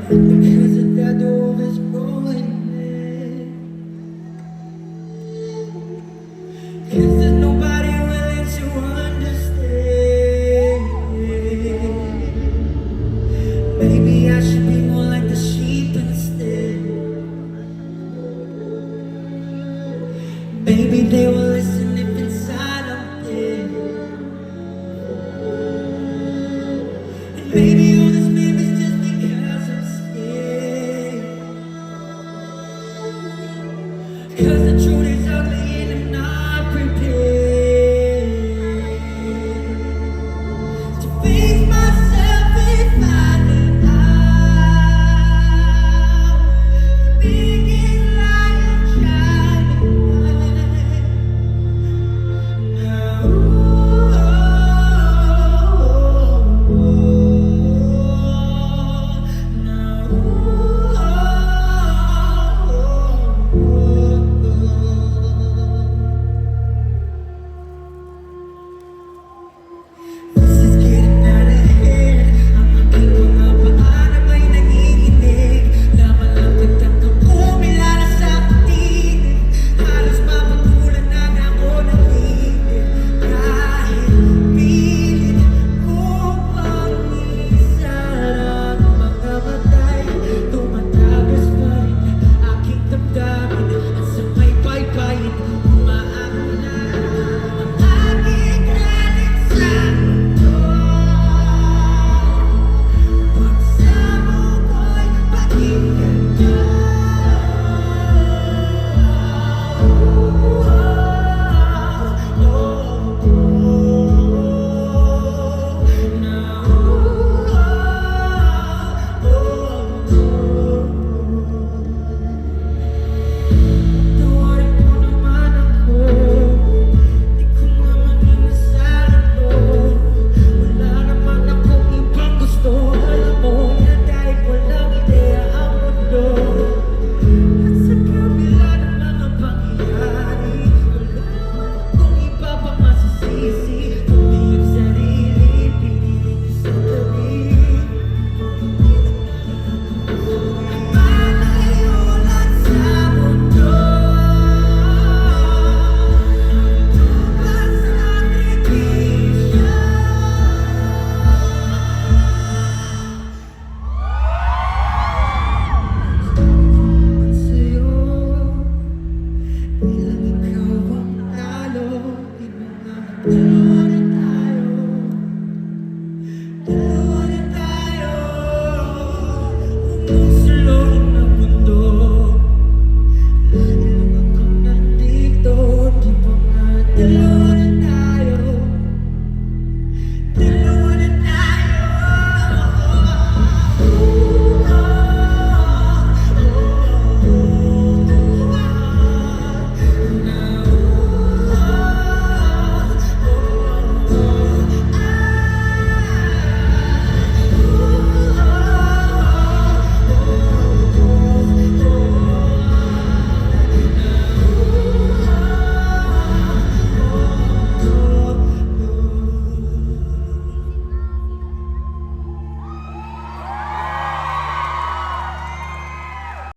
And because of that, the world is growing. 'Cause there's nobody willing to understand. Maybe I should be more like the sheep instead. Maybe they will listen if inside I'm dead. And maybe all this baby's just because I'm scared. 'Cause the truth is ugly and I'm not prepared to face myself and find it out. The biggest lie I'm trying to hide. Now, this is getting out of hand. Ang aking mga paan na may nanginginig. Laban lang nagtatang kumila na sa patigid. Halos mapagkulan na nga ako ng higit. Kahit pilit kong pangisarap mga matay, tumatagas pa rin ang aking damdamin. At sa may baybayin, umaako na ang aking galit sa mundo. Pagsamo ko'y pakinggan niyo. Tawarin mo naman ako. Di ko naman inasal ito. Wala naman akong ibang gusto. Alam mo yan dahil walang ideya ang mundo. At sa kabila ng mga pangyayari, wala akong iba pang masisisi. Kundi yung sarili, pinili niyo sa tabi. Malayo lang sa mundo. Sa'yo, bilang ikaw ang talo, di mo nga dalawa na tayo. Dalawa na tayo.